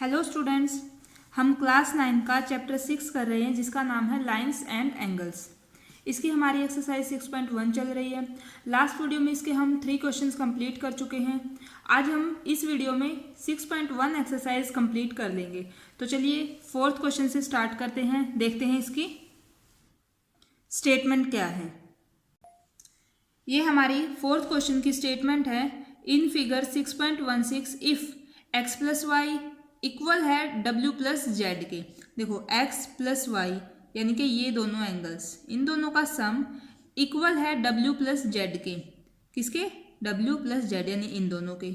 Hello students, हम class 9 का chapter 6 कर रहे हैं जिसका नाम है लाइंस एंड एंगल्स। इसकी हमारी एक्सरसाइज 6.1 चल रही है। लास्ट वीडियो में इसके हम 3 क्वेश्चंस कंप्लीट कर चुके हैं। आज हम इस वीडियो में 6.1 एक्सरसाइज कंप्लीट कर लेंगे। तो चलिए 4th क्वेश्चन से स्टार्ट करते हैं, देखते हैं इसकी स्टेटमेंट क्या है। ये हमारी 4th क्वेश्चन की स्टेटमेंट है। In figure 6.16 if x plus y equal है w प्लस जेड के। देखो x प्लस वाई यानी कि ये दोनों एंगल्स, इन दोनों का सम इक्वल है w प्लस जेड के। किसके? w प्लस जेड यानी इन दोनों के।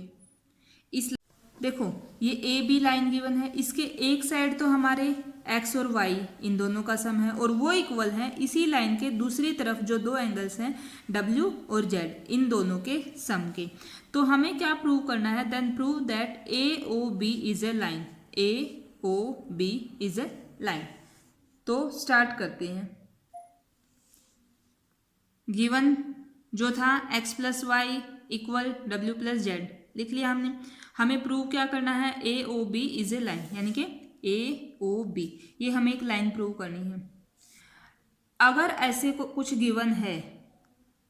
इस देखो ये ए बी लाइन गिवन है, इसके एक साइड तो हमारे x और y इन दोनों का सम है और वो इक्वल है इसी लाइन के दूसरी तरफ जो दो एंगल्स हैं w और z इन दोनों के सम के। तो हमें क्या प्रूव करना है? Then prove that AOB is a line. AOB is a line. तो स्टार्ट करते हैं। गिवन जो था x plus y equal w plus z लिख लिया हमने। हमें प्रूव क्या करना है? AOB इज ए लाइन, यानी कि AOB ये हमें एक लाइन प्रूव करनी है। अगर ऐसे कुछ गिवन है,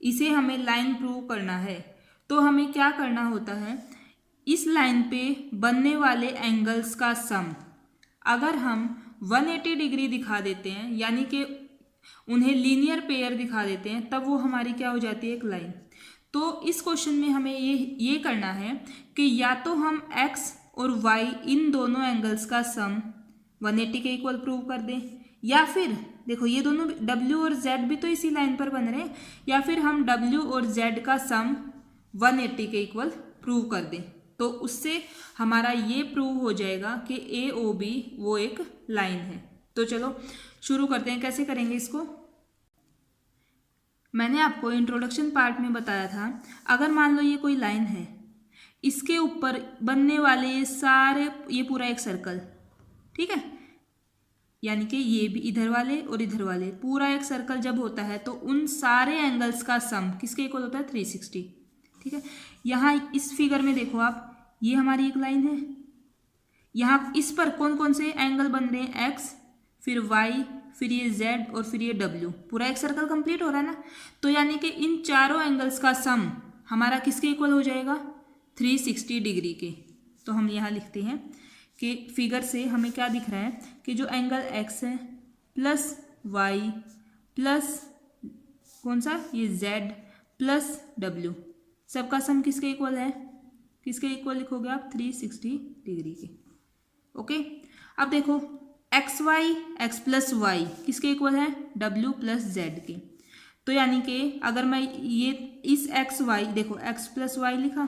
इसे हमें लाइन प्रूव करना है, तो हमें क्या करना होता है? इस लाइन पे बनने वाले एंगल्स का सम अगर हम 180 डिग्री दिखा देते हैं, यानी कि उन्हें लीनियर पेयर दिखा देते हैं, तब वो हमारी क्या हो जाती है? एक लाइन। तो इस क्वेश्चन में हमें ये करना है कि या तो हम x और y इन दोनों एंगल्स का सम 180 के इक्वल प्रूव कर दें, या फिर देखो ये दोनों w और z भी तो इसी लाइन पर बन रहे हैं, या फिर हम w और z का सम 180 के इक्वल प्रूव कर दें। तो उससे हमारा ये प्रूव हो जाएगा कि AOB वो एक लाइन है। तो चलो शुरू करते हैं। कैसे करेंगे इसको? मैंने आपको इंट्रोडक्शन पार्ट में बताया था, अगर मान लो ये कोई लाइन है, इसके ऊपर बनने वाले ये पूरा एक सर्कल, ठीक है, यानी कि ये भी इधर वाले और इधर वाले पूरा एक सर्कल जब होता है तो उन सारे एंगल्स का सम किसके इक्वल होता है? 360। ठीक है, यहाँ इस फिगर में देखो आप, ये हमारी एक लाइन है। यहाँ इस पर कौन कौन से एंगल बन रहे हैं? x, फिर y, फिर ये z और फिर ये w, पूरा एक सर्कल कंप्लीट हो रहा है ना। तो यानी कि इन चारों एंगल्स का सम हमारा किसके इक्वल हो जाएगा? 360 डिग्री के। तो हम यहाँ लिखते हैं कि फिगर से हमें क्या दिख रहा है कि जो एंगल x है प्लस y प्लस कौन सा? ये z प्लस w, सबका सम किसके इक्वल है? किसके इक्वल लिखोगे आप? 360 डिग्री के। ओके, अब देखो x प्लस वाई किसके इक्वल है? w प्लस जेड के। तो यानी कि अगर मैं ये इस xy, देखो x प्लस वाई लिखा,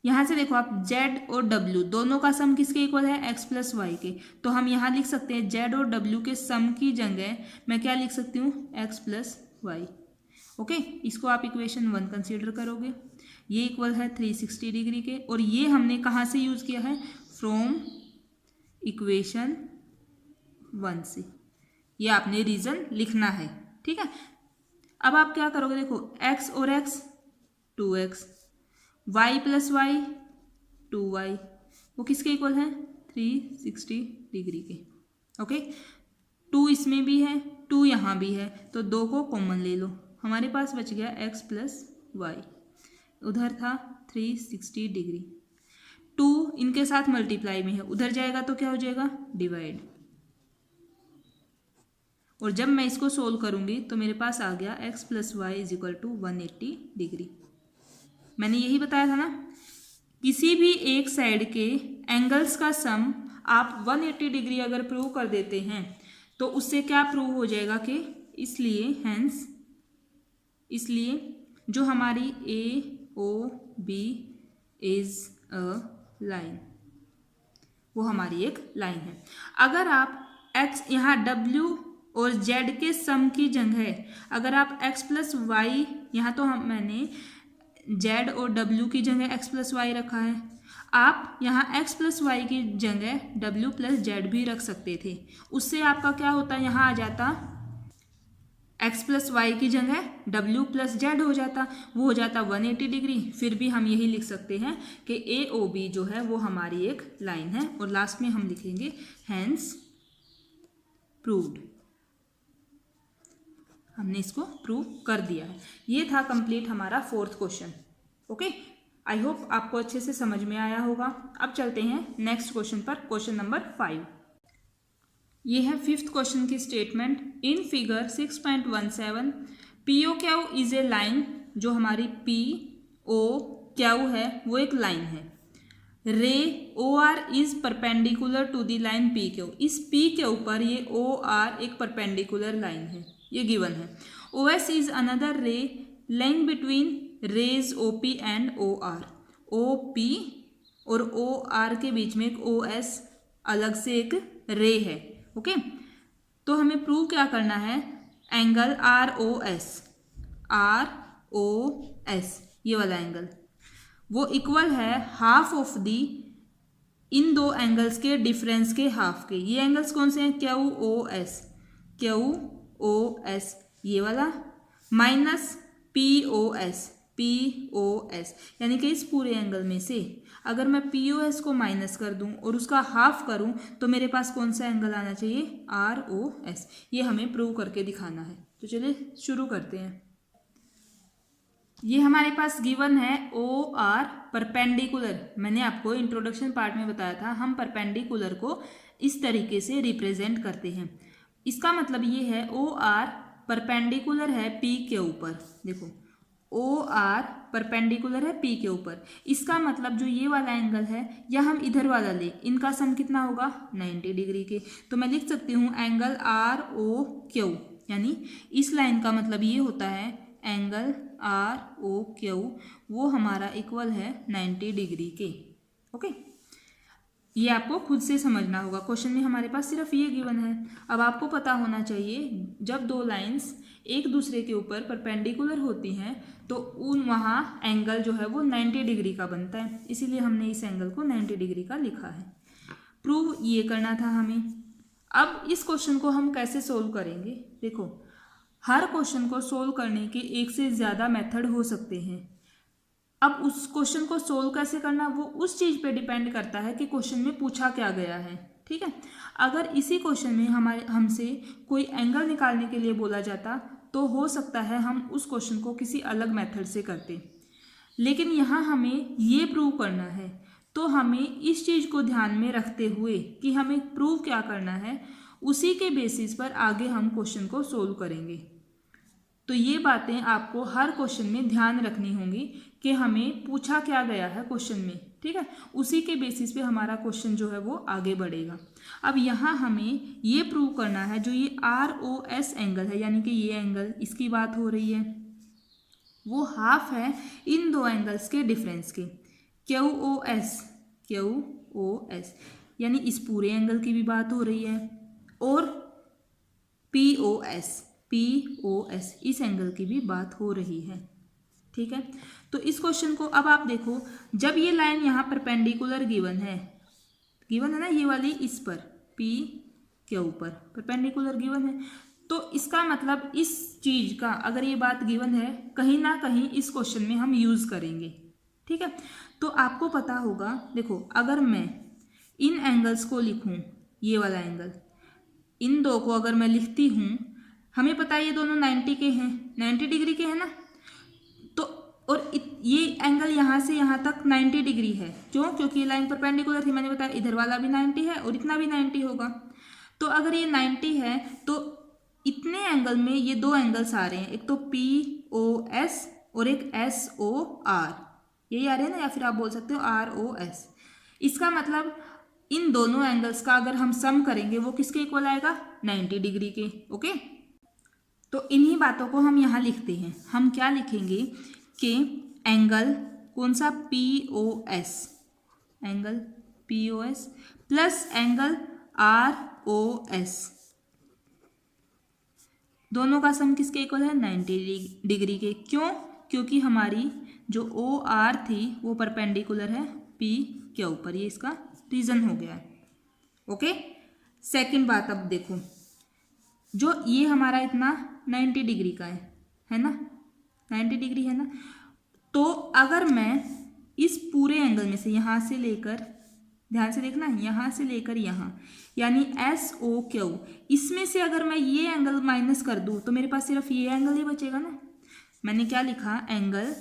यहाँ से देखो आप z और w दोनों का सम किसके इक्वल है? x प्लस वाई के। तो हम यहाँ लिख सकते हैं z और w के सम की जगह मैं क्या लिख सकती हूँ? x plus Y. ओके, इसको आप इक्वेशन 1 कंसीडर करोगे। ये इक्वल है 360 डिग्री के, और ये हमने कहाँ से यूज़ किया है? फ्रॉम इक्वेशन 1 से। ये आपने रीज़न लिखना है, ठीक है। अब आप क्या करोगे? देखो x और x 2x, y plus Y 2y, वो किसके इक्वल है? 360 डिग्री के। ओके, 2 इसमें भी है, 2 यहाँ भी है, तो 2 को कॉमन ले लो, हमारे पास बच गया x प्लस वाई, उधर था 360 डिग्री। 2 इनके साथ मल्टीप्लाई में है, उधर जाएगा तो क्या हो जाएगा? डिवाइड। और जब मैं इसको सोल्व करूंगी तो मेरे पास आ गया x plus y is equal to 180 degree. मैंने यही बताया था ना, किसी भी एक साइड के एंगल्स का सम आप 180 डिग्री अगर प्रूव कर देते हैं तो उससे क्या प्रूव हो जाएगा कि इसलिए जो हमारी AOB इज अ लाइन, वो हमारी एक लाइन है। अगर आप x यहाँ w और z के सम की जगह अगर आप x प्लस वाई, यहाँ तो मैंने z और w की जगह x प्लस वाई रखा है, आप यहाँ x प्लस वाई की जगह w प्लस जेड भी रख सकते थे। उससे आपका क्या होता? यहाँ आ जाता एक्स प्लस वाई की जगह डब्ल्यू प्लस जेड हो जाता, वो हो जाता 180 डिग्री। फिर भी हम यही लिख सकते हैं कि ए ओ बी जो है वो हमारी एक लाइन है, और लास्ट में हम लिखेंगे हैंस प्रूव्ड। हमने इसको प्रूव कर दिया है। ये था कंप्लीट हमारा 4th question. Okay, I hope आपको अच्छे से समझ में आया होगा। अब चलते हैं नेक्स्ट क्वेश्चन पर, क्वेश्चन नंबर 5। ये है 5th क्वेश्चन की statement. In figure 6.17 P O Q is a line, जो हमारी पी ओ क्यू है वो एक लाइन है। Ray O R is perpendicular to the line P Q, इस पी के ऊपर ये ओ आर एक परपेंडिकुलर लाइन है, ये गिवन है। O S is another ray line between rays O P and O R, O P और O are के बीच में एक ओ एस अलग से एक रे है। ओके, तो हमें प्रूव क्या करना है, एंगल आर ओ एस, ये वाला एंगल वो इक्वल है हाफ ऑफ दी, इन दो एंगल्स के डिफरेंस के हाफ के। ये एंगल्स कौन से हैं, क्यू ओ एस ये वाला, माइनस पी ओ एस, यानी कि इस पूरे एंगल में से अगर मैं पी ओ एस को माइनस कर दूं और उसका हाफ करूं तो मेरे पास कौन सा एंगल आना चाहिए, आर ओ एस। ये हमें प्रूव करके दिखाना है। तो चलिए शुरू करते हैं। ये हमारे पास गिवन है ओ आर परपेंडिकुलर। मैंने आपको इंट्रोडक्शन पार्ट में बताया था, हम परपेंडिकुलर को इस तरीके से रिप्रेजेंट करते हैं। इसका मतलब ये है ओ आर परपेंडिकुलर है पी के ऊपर। देखो ओ आर परपेंडिकुलर है पी के ऊपर, इसका मतलब जो ये वाला एंगल है या हम इधर वाला ले, इनका सम कितना होगा 90 डिग्री के। तो मैं लिख सकती हूँ एंगल आर ओ क्यू, यानी इस लाइन का मतलब ये होता है एंगल आर ओ क्यू वो हमारा इक्वल है 90 डिग्री के। ओके, ये आपको खुद से समझना होगा, क्वेश्चन में हमारे पास सिर्फ ये गिवन है। अब आपको पता होना चाहिए जब दो लाइंस एक दूसरे के ऊपर परपेंडिकुलर होती हैं तो उन वहाँ एंगल जो है वो 90 डिग्री का बनता है, इसीलिए हमने इस एंगल को 90 डिग्री का लिखा है। प्रूव ये करना था हमें। अब इस क्वेश्चन को हम कैसे सोल्व करेंगे, देखो हर क्वेश्चन को सोल्व करने के एक से ज़्यादा मेथड हो सकते हैं। अब उस क्वेश्चन को सोल्व कैसे करना वो उस चीज़ पे डिपेंड करता है कि क्वेश्चन में पूछा क्या गया है। ठीक है, अगर इसी क्वेश्चन में हमसे कोई एंगल निकालने के लिए बोला जाता तो हो सकता है हम उस क्वेश्चन को किसी अलग मेथड से करते, लेकिन यहाँ हमें ये प्रूव करना है। तो हमें इस चीज़ को ध्यान में रखते हुए कि हमें प्रूव क्या करना है, उसी के बेसिस पर आगे हम क्वेश्चन को सोल्व करेंगे। तो ये बातें आपको हर क्वेश्चन में ध्यान रखनी होंगी कि हमें पूछा क्या गया है क्वेश्चन में। ठीक है, उसी के बेसिस पे हमारा क्वेश्चन जो है वो आगे बढ़ेगा। अब यहाँ हमें ये प्रूव करना है जो ये आर ओ एस एंगल है, यानी कि ये एंगल इसकी बात हो रही है, वो हाफ है इन दो एंगल्स के डिफरेंस के। क्यू ओ एस यानी इस पूरे एंगल की भी बात हो रही है, और पी ओ एस इस एंगल की भी बात हो रही है। ठीक है, तो इस क्वेश्चन को अब आप देखो, जब ये लाइन यहाँ परपेंडिकुलर गिवन है ना, ये वाली इस पर पी के ऊपर परपेंडिकुलर गिवन है, तो इसका मतलब इस चीज़ का अगर ये बात गिवन है कहीं ना कहीं इस क्वेश्चन में हम यूज़ करेंगे। ठीक है, तो आपको पता होगा, देखो अगर मैं इन एंगल्स को लिखूँ, ये वाला एंगल इन दो को अगर मैं लिखती हूँ, हमें पता है ये दोनों 90 के हैं, 90 डिग्री के हैं ना, तो और ये एंगल यहाँ से यहाँ तक 90 डिग्री है। क्यों? क्योंकि ये लाइन परपेंडिकुलर थी, मैंने बताया इधर वाला भी 90 है और इतना भी 90 होगा। तो अगर ये 90 है तो इतने एंगल में ये दो एंगल्स आ रहे हैं, एक तो पी ओ एस और एक एस ओ आर, यही आ रहे हैं ना, या फिर आप बोल सकते हो आर ओ एस। इसका मतलब इन दोनों एंगल्स का अगर हम सम करेंगे वो किसके इक्वल आएगा, 90 डिग्री के। ओके, तो इन्हीं बातों को हम यहाँ लिखते हैं। हम क्या लिखेंगे कि एंगल कौन सा, P O S, angle P O S plus angle R O S, दोनों का सम किसके इक्वल है, 90 डिग्री के। क्यों? क्योंकि हमारी जो ओ आर थी वो परपेंडिकुलर है पी के ऊपर, ये इसका रीज़न हो गया है। ओके, सेकंड बात अब देखो, जो ये हमारा इतना 90 डिग्री का है ना, 90 डिग्री है ना। तो अगर मैं इस पूरे एंगल में से यहाँ से लेकर, ध्यान से देखना, यहाँ से लेकर यहाँ, यानी SOQ, इसमें से अगर मैं ये एंगल माइनस कर दूँ तो मेरे पास सिर्फ ये एंगल ही बचेगा ना। मैंने क्या लिखा, एंगल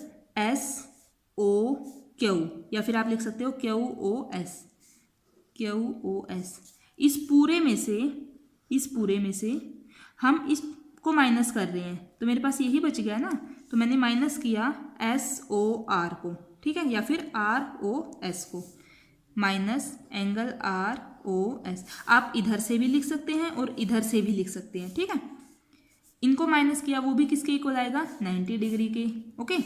SOQ, या फिर आप लिख सकते हो QOS। इस पूरे में से हम इसको माइनस कर रहे हैं तो मेरे पास यही बच गया ना। तो मैंने माइनस किया SOR को, ठीक है, या फिर ROS को, माइनस एंगल ROS। आप इधर से भी लिख सकते हैं और इधर से भी लिख सकते हैं, ठीक है। इनको माइनस किया, वो भी किसके इक्वल आएगा, 90 डिग्री के। ओके,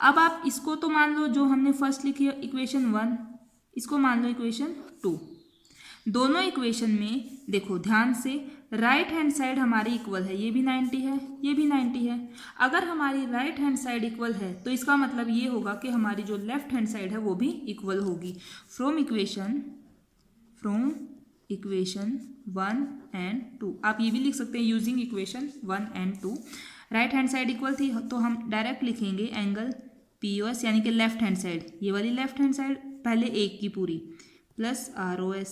अब आप इसको तो मान लो जो हमने फर्स्ट लिखी है इक्वेशन 1, इसको मान लो इक्वेशन 2। दोनों इक्वेशन में देखो ध्यान से, राइट हैंड साइड हमारी इक्वल है, ये भी 90 है, ये भी 90 है। अगर हमारी राइट हैंड साइड इक्वल है तो इसका मतलब ये होगा कि हमारी जो लेफ्ट हैंड साइड है वो भी इक्वल होगी। फ्रॉम इक्वेशन 1 एंड 2, आप ये भी लिख सकते हैं using equation 1 and 2। Right hand side equal थी तो हम डायरेक्ट लिखेंगे एंगल POS, यानी कि लेफ्ट हैंड साइड, ये वाली लेफ्ट हैंड साइड पहले एक की पूरी, प्लस ROS,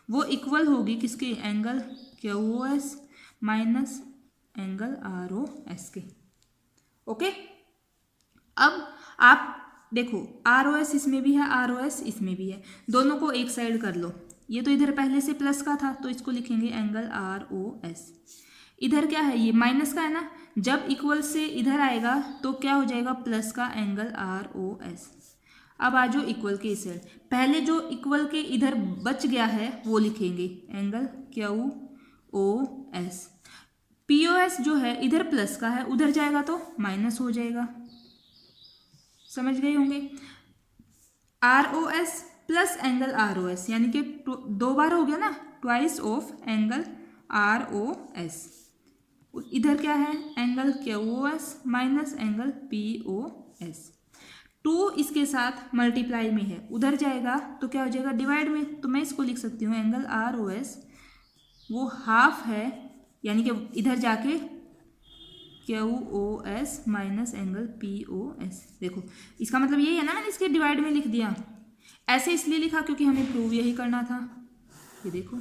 वो इक्वल होगी किसके, angle QOS minus angle ROS के। ओके, अब आप देखो ROS इसमें भी है, ROS इसमें भी है, दोनों को एक साइड कर लो। ये तो इधर पहले से प्लस का था तो इसको लिखेंगे एंगल ROS। इधर क्या है, ये माइनस का है ना, जब इक्वल से इधर आएगा तो क्या हो जाएगा, प्लस का एंगल ROS। अब आ जाओ इक्वल के इस साइड, पहले जो इक्वल के इधर बच गया है वो लिखेंगे एंगल QOS। POS जो है इधर प्लस का है, उधर जाएगा तो माइनस हो जाएगा, समझ गए होंगे। ROS प्लस एंगल ROS, यानी कि 2 बार हो गया ना, ट्वाइस ऑफ एंगल ROS। इधर क्या है, angle QOS minus angle POS। 2 इसके साथ मल्टीप्लाई में है, उधर जाएगा तो क्या हो जाएगा, डिवाइड में। तो मैं इसको लिख सकती हूँ एंगल ROS वो हाफ है, यानी कि इधर जाके QOS माइनस एंगल POS। देखो इसका मतलब यही है ना, मैंने इसके डिवाइड में लिख दिया। ऐसे इसलिए लिखा क्योंकि हमें प्रूव यही करना था। ये देखो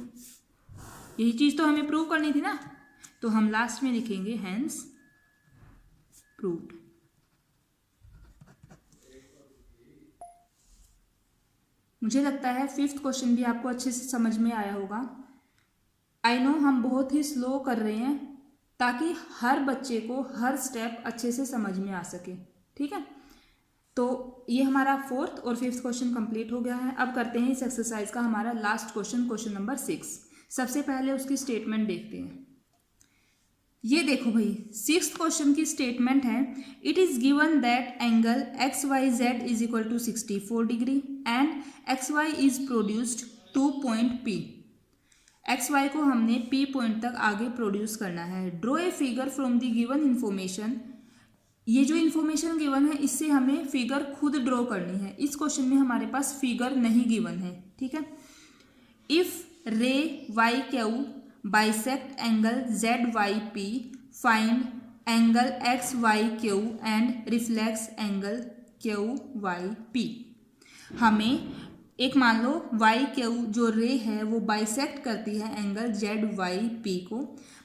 यही चीज़ तो हमें प्रूव करनी थी ना, तो हम लास्ट में लिखेंगे हैंस प्रूव्ड। मुझे लगता है 5th क्वेश्चन भी आपको अच्छे से समझ में आया होगा। आई नो हम बहुत ही स्लो कर रहे हैं ताकि हर बच्चे को हर स्टेप अच्छे से समझ में आ सके, ठीक है। तो ये हमारा 4th और 5th क्वेश्चन कंप्लीट हो गया है। अब करते हैं इस एक्सरसाइज का हमारा लास्ट क्वेश्चन नंबर 6। सबसे पहले उसकी स्टेटमेंट देखते हैं। ये देखो भाई 6th क्वेश्चन की स्टेटमेंट है, it is given that angle XYZ is equal to 64 degree and XY is produced to point P। XY को हमने P पॉइंट तक आगे प्रोड्यूस करना है। Draw a figure from the given information. ये जो इन्फॉर्मेशन गिवन है इससे हमें फिगर खुद ड्रॉ करनी है। इस क्वेश्चन में हमारे पास फिगर नहीं गिवन है, ठीक है। इफ रे YQ bisect angle ZYP, find angle XYQ and reflex angle QYP। हमें एक मान लो YQ जो रे है वो बाइसेक्ट करती है एंगल ZYP को।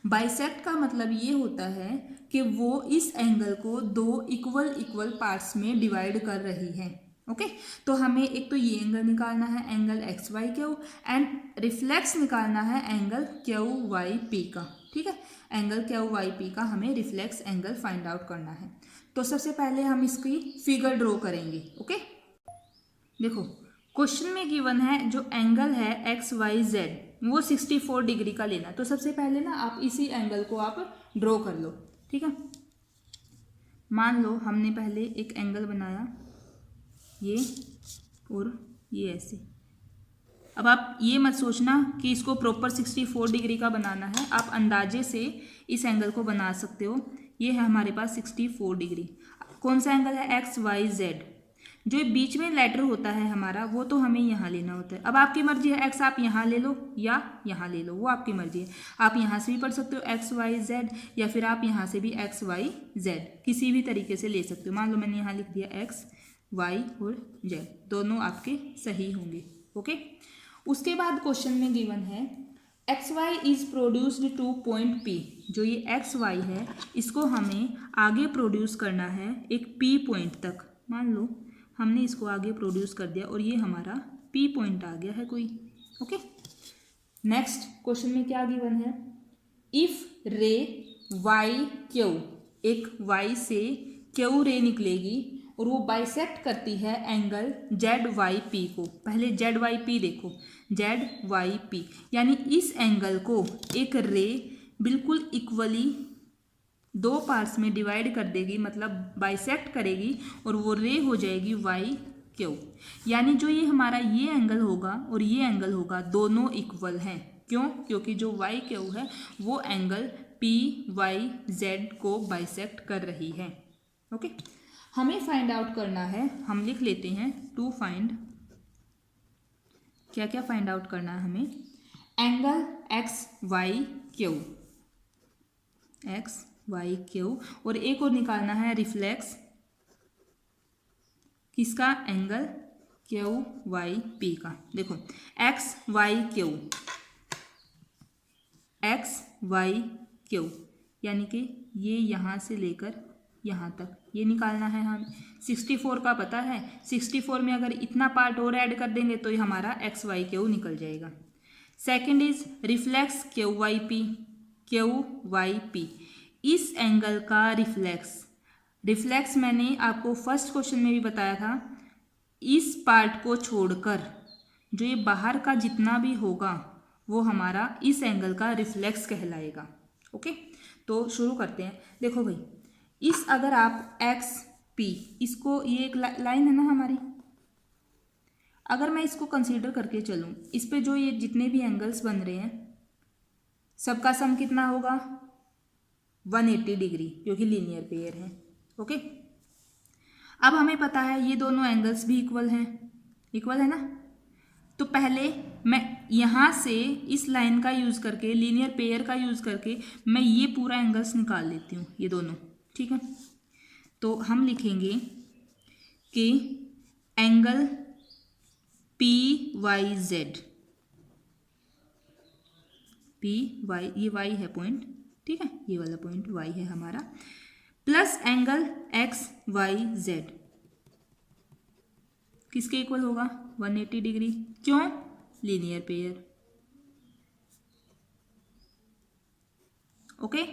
बाइसेक्ट का मतलब ये होता है कि वो इस एंगल को 2 इक्वल पार्ट्स में डिवाइड कर रही है। ओके, तो हमें एक तो ये एंगल निकालना है एंगल XYQ एंड रिफ्लेक्स निकालना है एंगल QYP का, ठीक है। एंगल QYP का हमें रिफ्लेक्स एंगल फाइंड आउट करना है। तो सबसे पहले हम इसकी फिगर ड्रॉ करेंगे। ओके, देखो क्वेश्चन में गिवन है जो एंगल है XYZ वो 64 डिग्री का लेना। तो सबसे पहले ना आप इसी एंगल को आप ड्रॉ कर लो, ठीक है। मान लो हमने पहले एक एंगल बनाया ये और ये ऐसे। अब आप ये मत सोचना कि इसको प्रॉपर 64 डिग्री का बनाना है, आप अंदाजे से इस एंगल को बना सकते हो। ये है हमारे पास 64 डिग्री। कौन सा एंगल है, XYZ। जो ये बीच में लेटर होता है हमारा वो तो हमें यहाँ लेना होता है। अब आपकी मर्जी है एक्स आप यहाँ ले लो या यहाँ ले लो, वो आपकी मर्जी है। आप यहाँ से भी पढ़ सकते हो एक्स वाई जेड, या फिर आप यहाँ से भी एक्स वाई जेड किसी भी तरीके से ले सकते हो। मान लो मैंने यहाँ लिख दिया एक्स वाई और जेड, दोनों आपके सही होंगे। ओके, उसके बाद क्वेश्चन में गिवन है X Y is produced to point P. जो ये एक्स वाई है इसको हमें आगे प्रोड्यूस करना है एक पी पॉइंट तक। मान लो हमने इसको आगे प्रोड्यूस कर दिया और ये हमारा पी पॉइंट आ गया है कोई। ओके, नेक्स्ट क्वेश्चन में क्या गिवन है, इफ रे वाई क्यू, एक वाई से क्यू रे निकलेगी और वो बाइसेक्ट करती है एंगल जेड वाई पी को। पहले जेड वाई पी देखो, जेड वाई पी यानी इस एंगल को एक रे बिल्कुल इक्वली दो पार्ट्स में डिवाइड कर देगी, मतलब बाइसेक्ट करेगी और वो रे हो जाएगी वाई क्यू। यानी जो ये हमारा ये एंगल होगा और ये एंगल होगा दोनों इक्वल हैं। क्यों? क्योंकि जो वाई क्यू है वो एंगल पी वाई जेड को बाइसेक्ट कर रही है। ओके, हमें फाइंड आउट करना है, हम लिख लेते हैं टू फाइंड, क्या क्या फाइंड आउट करना है हमें, angle X Y Q, X Y Q, और एक और निकालना है रिफ्लेक्स किसका, एंगल क्यू वाई पी का। देखो X Y Q, X Y Q यानी कि ये यहाँ से लेकर यहाँ तक ये निकालना है हमें। 64 का पता है, 64 में अगर इतना पार्ट और ऐड कर देंगे तो ये हमारा एक्स वाई क्यू निकल जाएगा। Second is reflex Q Y P, Q Y P इस एंगल का रिफ्लेक्स, रिफ्लेक्स मैंने आपको फर्स्ट क्वेश्चन में भी बताया था, इस पार्ट को छोड़कर जो ये बाहर का जितना भी होगा वो हमारा इस एंगल का रिफ्लेक्स कहलाएगा। ओके, तो शुरू करते हैं। देखो भाई, इस अगर आप एक्स पी, इसको ये एक लाइन है ना हमारी, अगर मैं इसको कंसीडर करके चलूँ, इस पे जो ये जितने भी एंगल्स बन रहे हैं सबका सम कितना होगा 180 डिग्री, क्योंकि लीनियर पेयर है। ओके, अब हमें पता है ये दोनों एंगल्स भी इक्वल हैं, इक्वल है ना, तो पहले मैं यहाँ से इस लाइन का यूज़ करके, लीनियर पेयर का यूज़ करके मैं ये पूरा एंगल्स निकाल लेती हूँ, ये दोनों। ठीक है, तो हम लिखेंगे कि angle P Y Z, P Y, ये वाई है पॉइंट, ठीक है, ये वाला पॉइंट वाई है हमारा, plus angle X Y Z किसके इक्वल होगा 180 डिग्री। क्यों? Linear pair. ओके,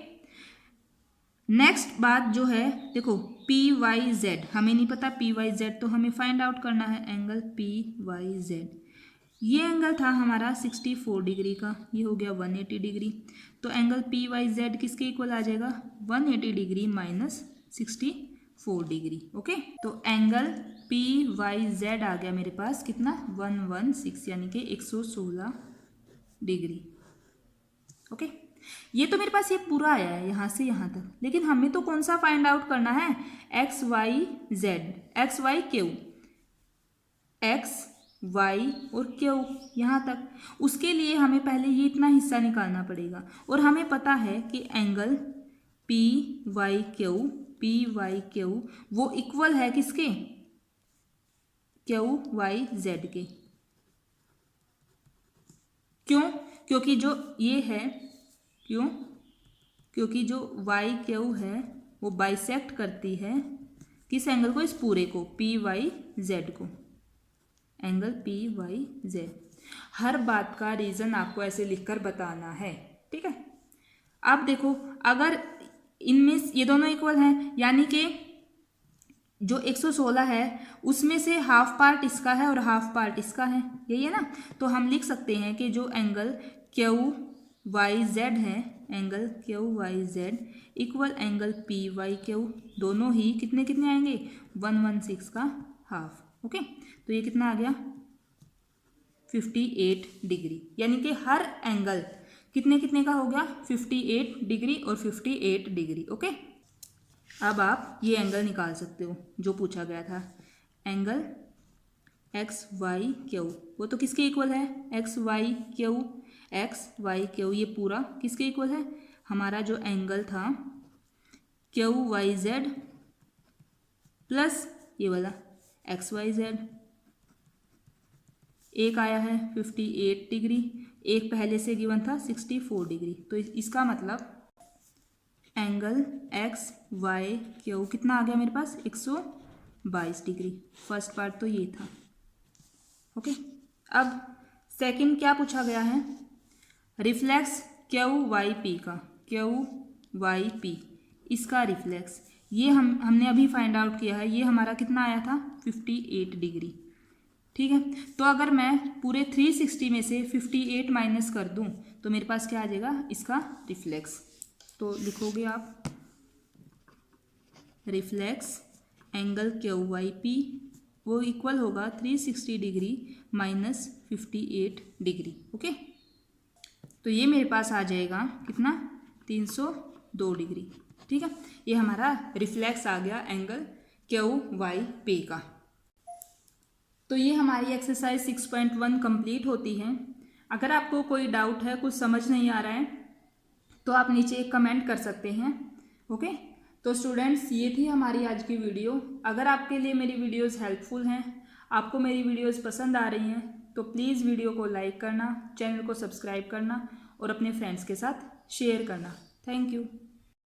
नेक्स्ट बात जो है, देखो पी वाई जेड हमें नहीं पता, पी वाई जेड तो हमें फाइंड आउट करना है एंगल पी वाई जेड। ये एंगल था हमारा 64 डिग्री का, ये हो गया 180 डिग्री, तो एंगल पी वाई जेड किसके इक्वल आ जाएगा 180 डिग्री माइनस 64 डिग्री। ओके, तो एंगल पी वाई जेड आ गया मेरे पास कितना 116 यानी कि 116 डिग्री। ओके, ये तो मेरे पास ये पूरा आया है यहाँ से यहाँ तक, लेकिन हमें तो कौन सा फाइंड आउट करना है, X Y Z, X Y Q, X Y और क्यू यहाँ तक। उसके लिए हमें पहले ये इतना हिस्सा निकालना पड़ेगा, और हमें पता है कि angle P Y Q, P Y Q वो इक्वल है किसके, क्यू वाई जेड के। क्यों? क्योंकि जो ये है, क्यों? क्योंकि जो वाई क्यू है वो बाइसेक्ट करती है किस एंगल को, इस पूरे को, पी वाई जेड को, एंगल पी वाई जेड। हर बात का रीज़न आपको ऐसे लिखकर बताना है, ठीक है। अब देखो, अगर इनमें ये दोनों इक्वल हैं, यानी कि जो 116 है उसमें से हाफ पार्ट इसका है और हाफ पार्ट इसका है, यही है ना, तो हम लिख सकते हैं कि जो एंगल क्यू वाई जेड है, angle Q Y Z equal angle P Y Q, दोनों ही कितने कितने आएंगे 116 का हाफ। ओके, तो ये कितना आ गया 58 डिग्री, यानी कि हर एंगल कितने कितने का हो गया 58 डिग्री और 58 डिग्री। ओके, अब आप ये एंगल निकाल सकते हो जो पूछा गया था, एंगल एक्स वाई क्यू, वो तो किसके इक्वल है, X Y Q, X Y Q, ये पूरा किसके इक्वल है, हमारा जो एंगल था क्यू वाई जेड प्लस ये वाला एक्स वाई जेड। एक आया है 58 डिग्री, एक पहले से गिवन था 64 डिग्री, तो इसका मतलब एंगल एक्स वाई क्यू कितना आ गया मेरे पास, 122 डिग्री। फर्स्ट पार्ट तो ये था। ओके, अब सेकंड क्या पूछा गया है, रिफ्लेक्स क्यू वाई पी का, क्यू वाई पी इसका रिफ्लेक्स, ये हमने अभी फाइंड आउट किया है, ये हमारा कितना आया था 58 डिग्री। ठीक है, तो अगर मैं पूरे 360 में से 58 माइनस कर दूं तो मेरे पास क्या आ जाएगा, इसका रिफ्लेक्स। तो लिखोगे आप reflex angle Q Y P वो इक्वल होगा 360 डिग्री माइनस 58 डिग्री। ओके, तो ये मेरे पास आ जाएगा कितना, 302 डिग्री। ठीक है, ये हमारा रिफ्लेक्स आ गया एंगल क्यू वाई पी का। तो ये हमारी एक्सरसाइज 6.1 कंप्लीट होती है। अगर आपको कोई डाउट है, कुछ समझ नहीं आ रहा है, तो आप नीचे एक कमेंट कर सकते हैं। ओके, तो स्टूडेंट्स ये थी हमारी आज की वीडियो। अगर आपके लिए मेरी वीडियोस हेल्पफुल हैं, आपको मेरी वीडियोस पसंद आ रही हैं, तो प्लीज़ वीडियो को लाइक करना, चैनल को सब्सक्राइब करना और अपने फ्रेंड्स के साथ शेयर करना। Thank you.